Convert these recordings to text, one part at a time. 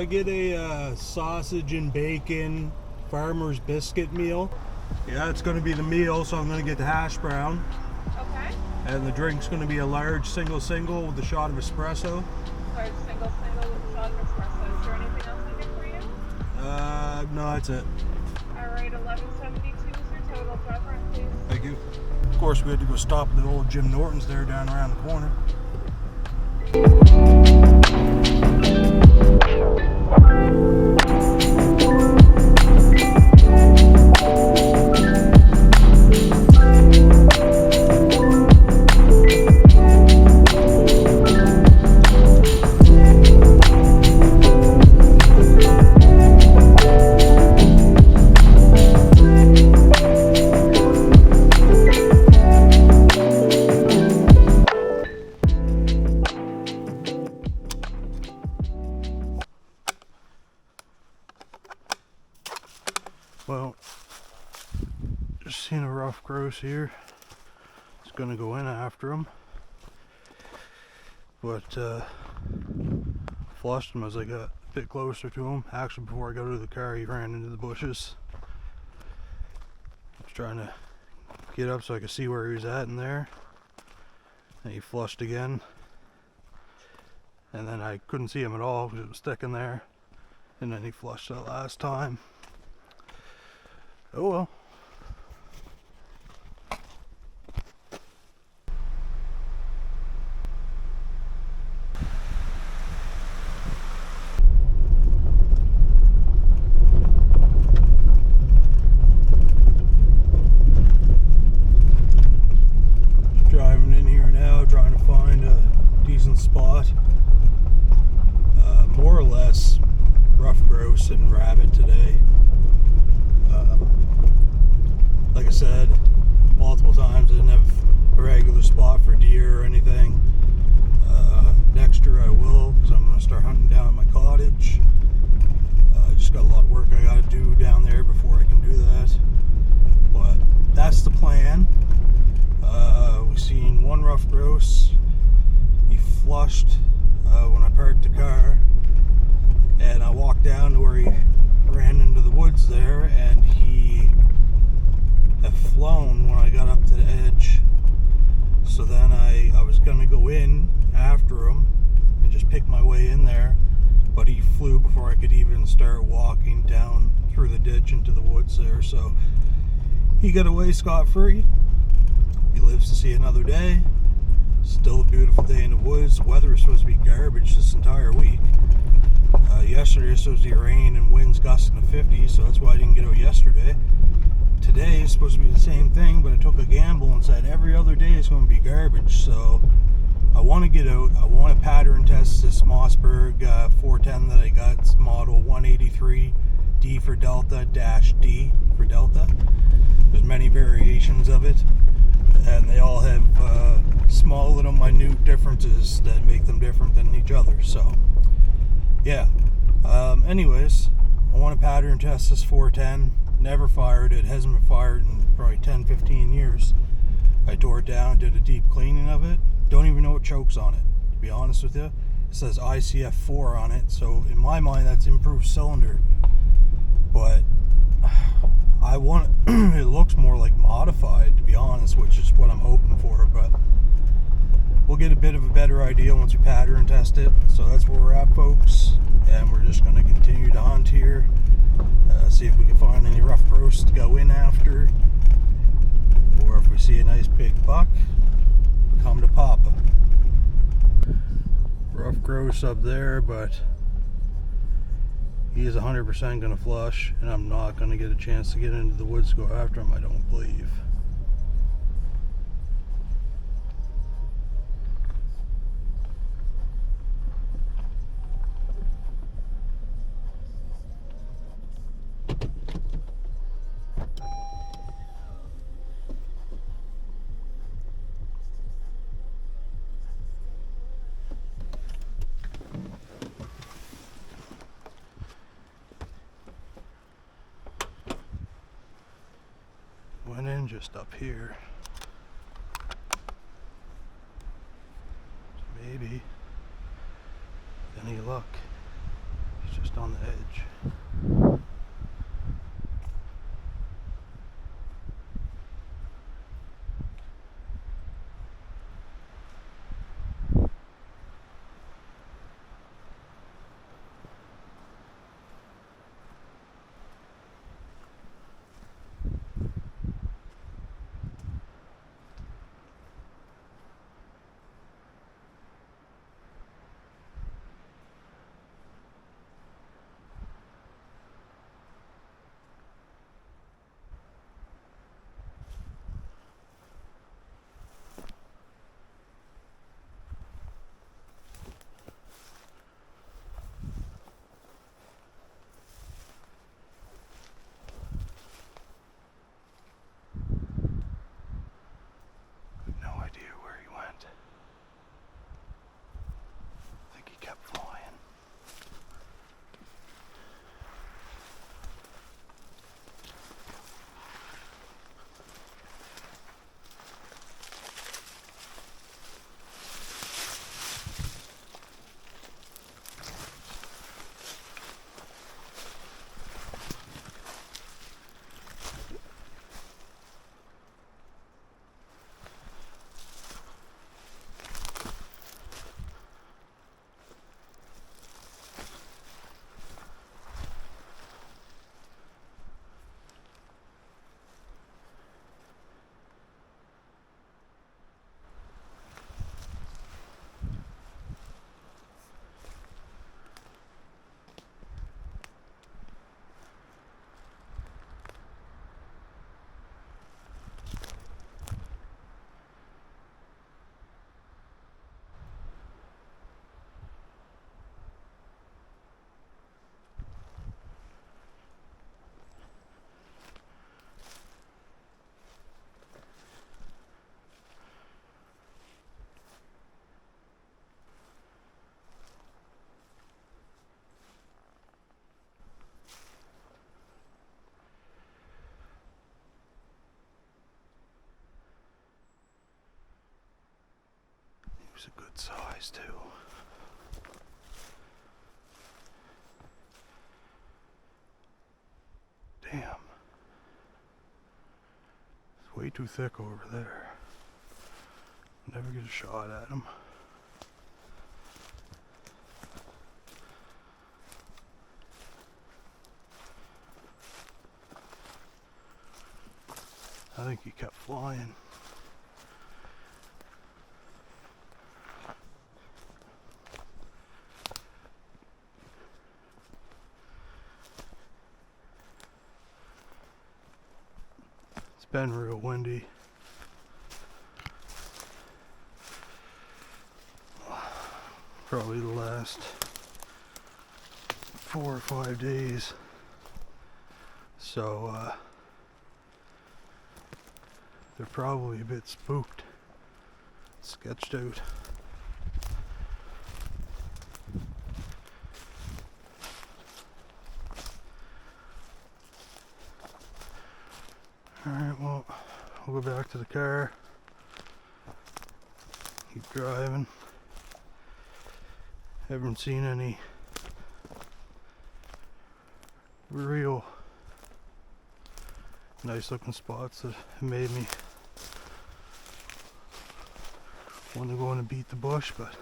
I get a sausage and bacon farmer's biscuit meal. Yeah, it's going to be the meal, so I'm going to get the hash brown. Okay. And the drink's going to be a large single with a shot of espresso. Large single with a shot of espresso. Is there anything else I get for you? No, that's it. Alright, 1172 is your total. Drop run, please. Thank you. Of course, we had to go stop at the old Jim Norton's there down around the corner. Well, just seen a rough grouse here. It's gonna go in after him, but flushed him as I got a bit closer to him. Actually, before I got out of the car, he ran into the bushes. I was trying to get up so I could see where he was at in there, and he flushed again. And then I couldn't see him at all because it was sticking there, and then he flushed that last time. Oh well. Just driving in here now, trying to find a decent spot. More or less rough grouse and rabbit today. Like I said multiple times, I didn't have a regular spot for deer or anything. Next year I will, because I'm going to start hunting down at my cottage. I just got a lot of work I got to do down there before I can do that. But that's the plan. We've seen one rough grouse. He flushed when I parked the car, and I walked down to where he ran into the woods there, and he had flown when I got up to the edge. So then I was gonna go in after him and just pick my way in there, but he flew before I could even start walking down through the ditch into the woods there. So he got away scot-free. He lives to see another day. Still a beautiful day in the woods. The weather is supposed to be garbage this entire week. Yesterday it was supposed to be rain and winds gusting to 50, so that's why I didn't get out yesterday. Today is supposed to be the same thing, but I took a gamble and said every other day is going to be garbage. So I want to get out. I want to pattern test this Mossberg 410 that I got. It's model 183 D for Delta dash D for Delta. There's many variations of it, and they all have small little minute differences that make them different than each other. So yeah. Anyways, I want to pattern test this 410. Never fired it. Hasn't been fired in probably 10-15 years. I tore it down, did a deep cleaning of it. Don't even know what choke's on it, to be honest with you. It says ICF4 on it, so in my mind that's improved cylinder. But I want it looks more like modified, to be honest, which is what I'm hoping for. But we'll get a bit of a better idea once we pattern test it. So that's where we're at, folks, and we're just going to continue to hunt here, see if we can find any rough grouse to go in after, or if we see a nice big buck, come to Papa. Rough grouse up there, but he is 100% going to flush, and I'm not going to get a chance to get into the woods to go after him, I don't believe. Went in just up here. Maybe any luck. He's just He's a good size too. Damn. It's way too thick over there. Never get a shot at him. I think he kept flying. It's been real windy. Probably the last 4 or 5 days. So, they're probably a bit spooked, sketched out. Alright, well, we'll go back to the car, keep driving. Haven't seen any real nice looking spots that have made me want to go in and beat the bush, but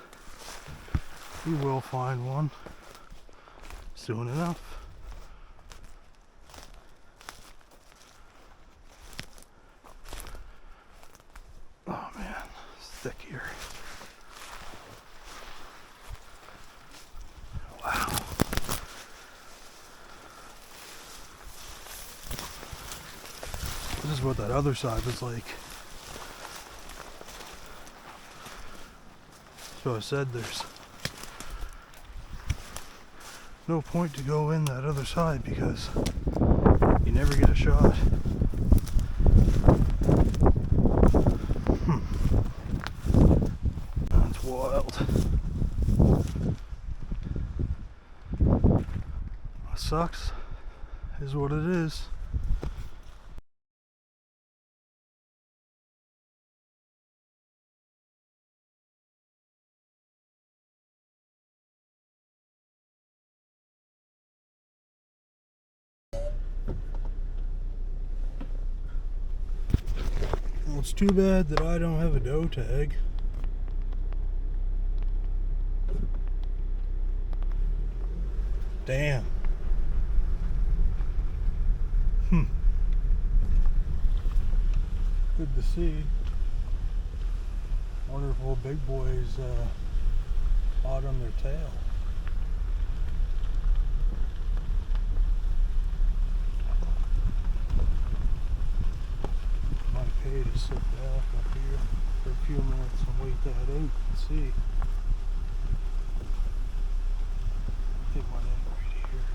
we will find one soon enough. Oh man, it's thick here. Wow. This is what that other side was like. So I said there's no point to go in that other side because you never get a shot. That's wild. What sucks is what it is. Well, it's too bad that I don't have a doe tag. Damn. Good to see. Wonder if old big boys hot on their tail. Might pay to sit back up here for a few minutes and wait that out and see. Take one in right here.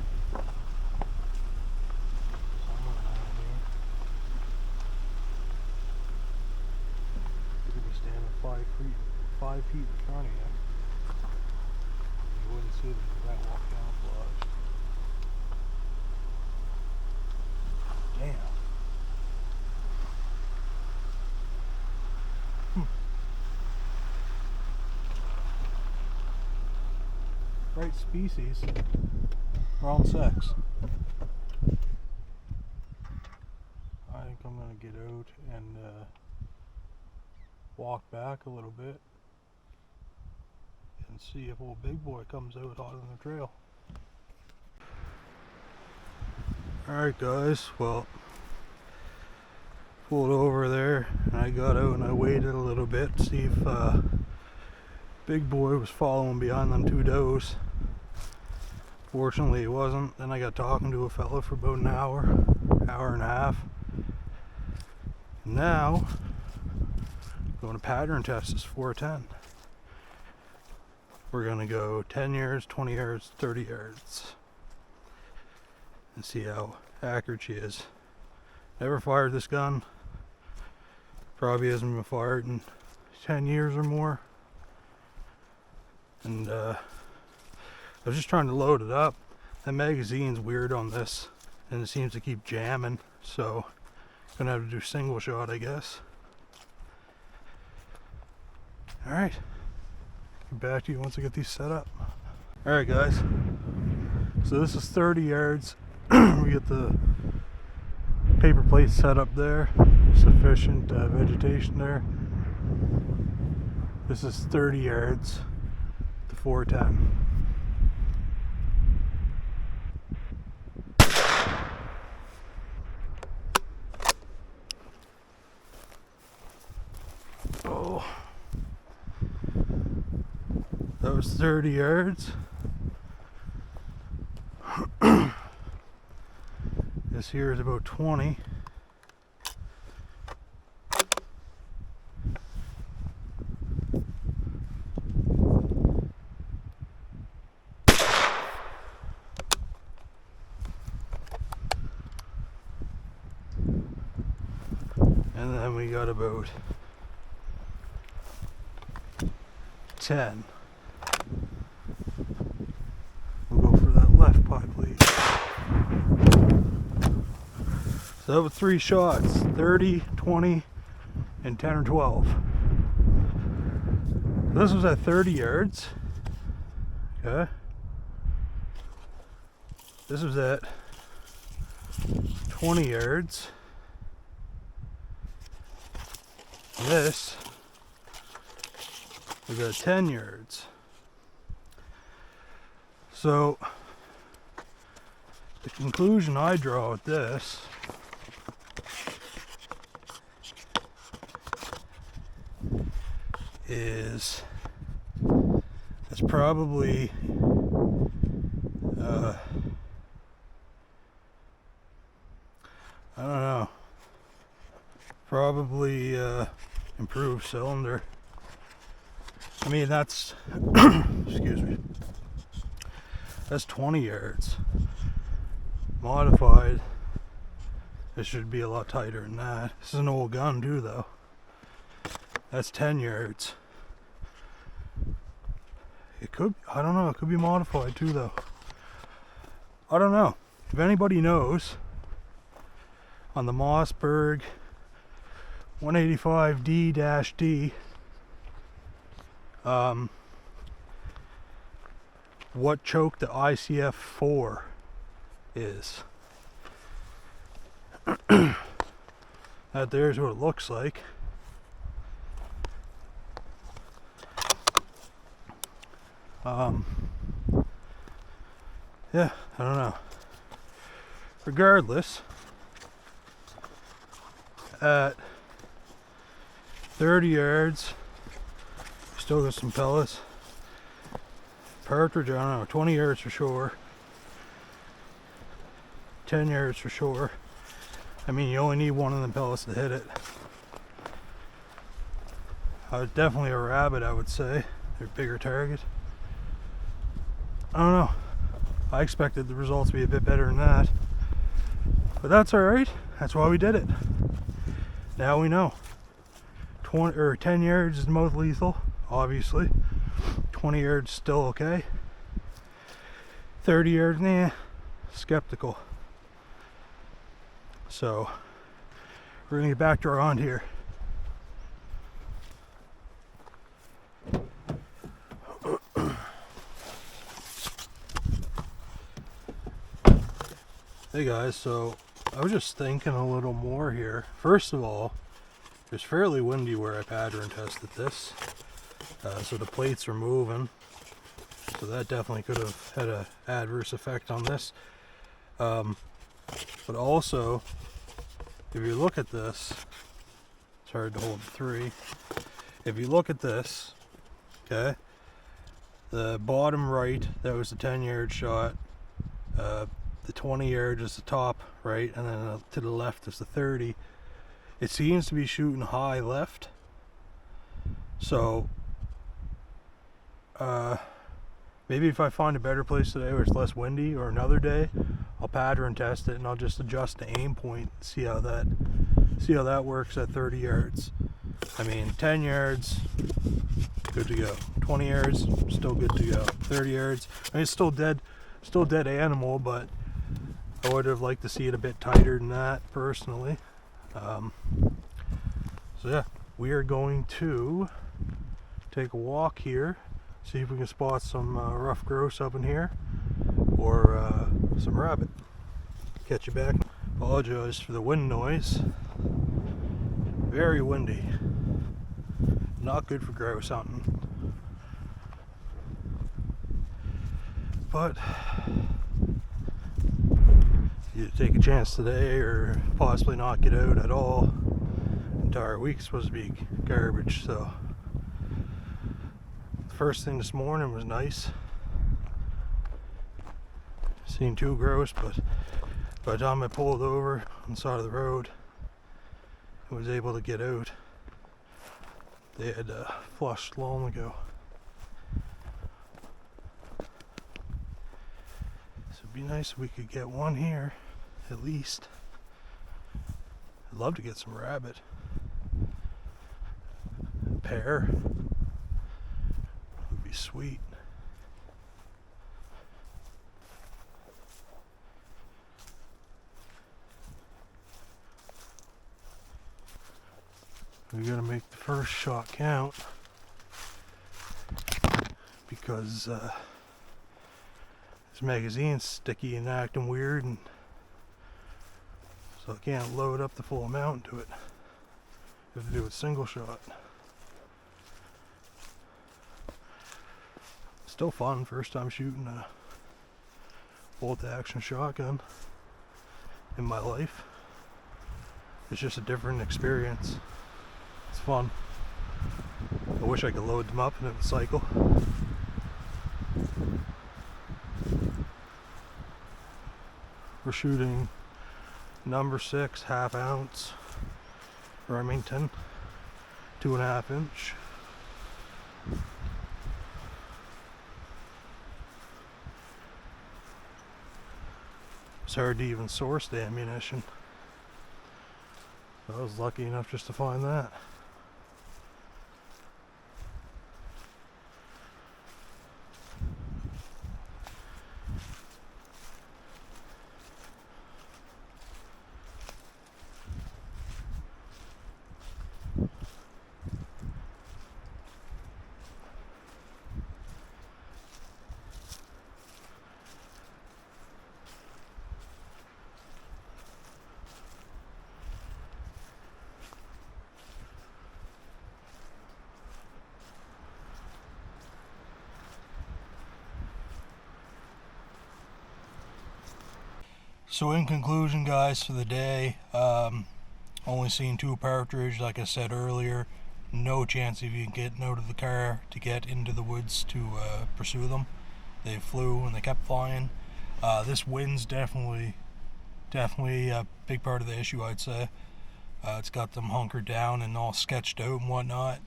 Somewhere around here. You could be standing 5 feet in front of you. You wouldn't see them if I walked down flush. Damn. Right species, wrong sex. I think I'm gonna get out and walk back a little bit and see if old big boy comes out hot on the trail. Alright guys, well, pulled over there and I got out and I waited a little bit to see if big boy was following behind them 2 does. Fortunately he wasn't. Then I got talking to a fella for about an hour and a half. Now going to pattern test this 410. We're gonna go 10 yards, 20 yards, 30 yards and see how accurate she is. Never fired this gun. Probably hasn't been fired in 10 years or more. And I was just trying to load it up. The magazine's weird on this and it seems to keep jamming, so gonna have to do single shot, I guess. Alright, Get back to you once I get these set up. Alright guys, so this is 30 yards. We get the paper plate set up there, sufficient vegetation there. This is 30 yards to 410. Oh, that was 30 yards. This here is about 20. And then we got about 10. We'll go for that left pie, please. So that was 3 shots, 30, 20, and 10 or 12. This was at 30 yards. Okay. This was at 20 yards. This we got 10 yards. So the conclusion I draw with this is it's probably I don't know, probably improved cylinder. I mean, that's excuse me, that's 20 yards modified. It should be a lot tighter than that. This is an old gun too though. That's 10 yards. It could, I don't know, it could be modified too though. I don't know. If anybody knows on the Mossberg 185D-D, what choke the ICF4 is. That there's what it looks like. Yeah, I don't know. Regardless, at 30 yards, still got some pellets. Partridge, I don't know, 20 yards for sure. 10 yards for sure. I mean, you only need one of them pellets to hit it. Definitely a rabbit, I would say. They're a bigger target. I don't know. I expected the results to be a bit better than that. But that's alright. That's why we did it. Now we know. 20 or 10 yards is the most lethal, obviously. 20 yards still okay. 30 yards, nah, skeptical. So we're gonna get back to our hunt here. Hey guys, so I was just thinking a little more here. First of all, it was fairly windy where I pattern tested this, so the plates are moving, so that definitely could have had an adverse effect on this. But also, if you look at this, it's hard to hold 3. If you look at this, okay, the bottom right, that was the 10-yard shot. The 20 yards is the top right, and then to the left is the 30. It seems to be shooting high left. So maybe if I find a better place today where it's less windy, or another day, I'll pattern test it and I'll just adjust the aim point, see how that works at 30 yards. I mean, 10 yards, good to go. 20 yards, still good to go. 30 yards, I mean, it's still dead animal, but I would have liked to see it a bit tighter than that, personally. So yeah, we are going to take a walk here, See if we can spot some rough grouse up in here, or some rabbit. Catch you back. Apologize for the wind noise. Very windy. Not good for grouse hunting. But you take a chance today, or possibly not get out at all. Entire week's supposed to be garbage, so the first thing this morning was nice. Seen 2 grouse, but by the time I pulled over on the side of the road and was able to get out, they had flushed long ago. So it'd be nice if we could get one here, at least. I'd love to get some rabbit. A pair would be sweet. We gotta make the first shot count, because this magazine's sticky and acting weird, and so I can't load up the full amount into it. I have to do it single shot. Still fun, first time shooting a bolt action shotgun in my life. It's just a different experience. It's fun. I wish I could load them up and it would cycle. We're shooting number 6 1/2 ounce Remington 2.5 inch. It's hard to even source the ammunition. I was lucky enough just to find that. So in conclusion, guys, for the day, only seen 2 partridge, like I said earlier. No chance of even getting out of the car to get into the woods to pursue them. They flew and they kept flying. This wind's definitely a big part of the issue, I'd say. It's got them hunkered down and all sketched out and whatnot.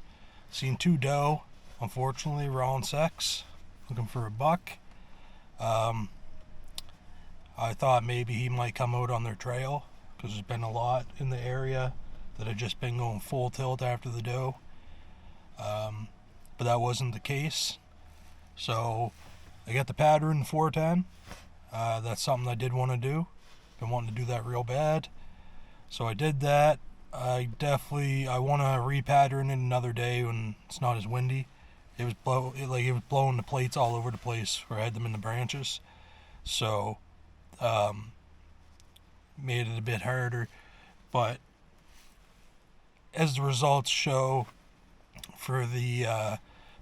Seen 2 doe, unfortunately, raw and sex, looking for a buck. I thought maybe he might come out on their trail, because there's been a lot in the area that have just been going full tilt after the doe. But that wasn't the case. So I got the pattern 410. That's something I did want to do. Been wanting to do that real bad. So I did that. I want to repattern it another day when it's not as windy. It was blowing the plates all over the place where I had them in the branches. So made it a bit harder, but as the results show for the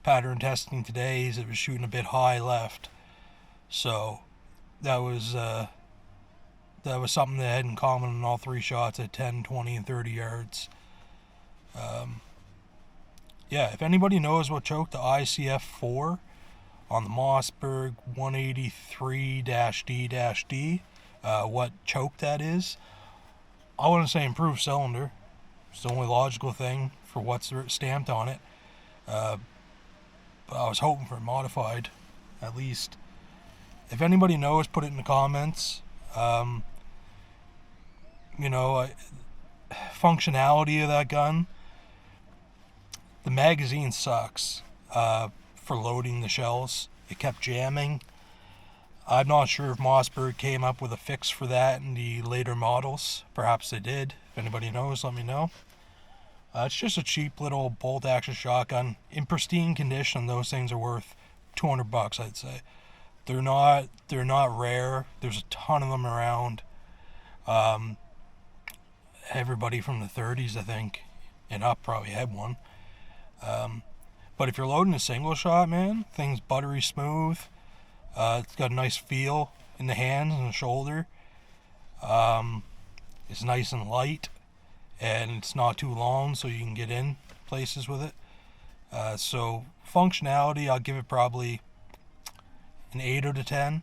pattern testing today, it was shooting a bit high left, so that was something that I had in common in all 3 shots at 10, 20, and 30 yards. Yeah, if anybody knows what choked the ICF4 on the Mossberg 183-D-D, what choke that is, I wouldn't say improved cylinder. It's the only logical thing for what's stamped on it. But I was hoping for modified, at least. If anybody knows, put it in the comments. Functionality of that gun. The magazine sucks for loading the shells. It kept jamming. I'm not sure if Mossberg came up with a fix for that in the later models. Perhaps they did. If anybody knows, let me know. It's just a cheap little bolt action shotgun. In pristine condition, those things are worth $200, I'd say. They're not rare. There's a ton of them around. Everybody from the 30s, I think, and up probably had one. But if you're loading a single shot, man, thing's buttery smooth. It's got a nice feel in the hands and the shoulder. It's nice and light, and it's not too long, so you can get in places with it. So functionality, I'll give it probably an 8 out of 10.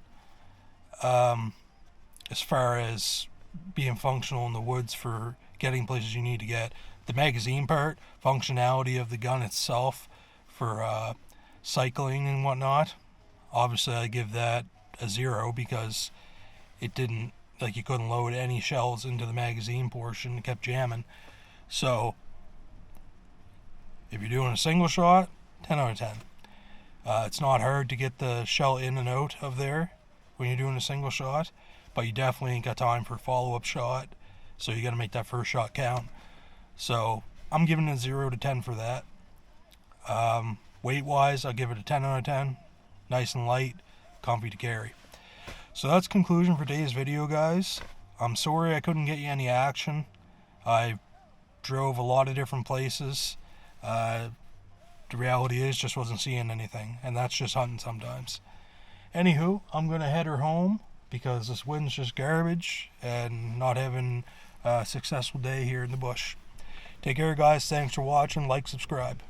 As far as being functional in the woods for getting places you need to get. The magazine part, functionality of the gun itself for cycling and whatnot, obviously I give that a 0 because it didn't, like, you couldn't load any shells into the magazine portion. It kept jamming. So if you're doing a single shot, 10 out of 10. It's not hard to get the shell in and out of there when you're doing a single shot, but you definitely ain't got time for a follow-up shot, so you got to make that first shot count. So I'm giving it a 0 to 10 for that. Weight-wise, I'll give it a 10 out of 10. Nice and light, comfy to carry. So that's conclusion for today's video, guys. I'm sorry I couldn't get you any action. I drove a lot of different places. The reality is, just wasn't seeing anything, and that's just hunting sometimes. Anywho, I'm going to head her home because this wind's just garbage and not having a successful day here in the bush. Take care, guys. Thanks for watching. Like, subscribe.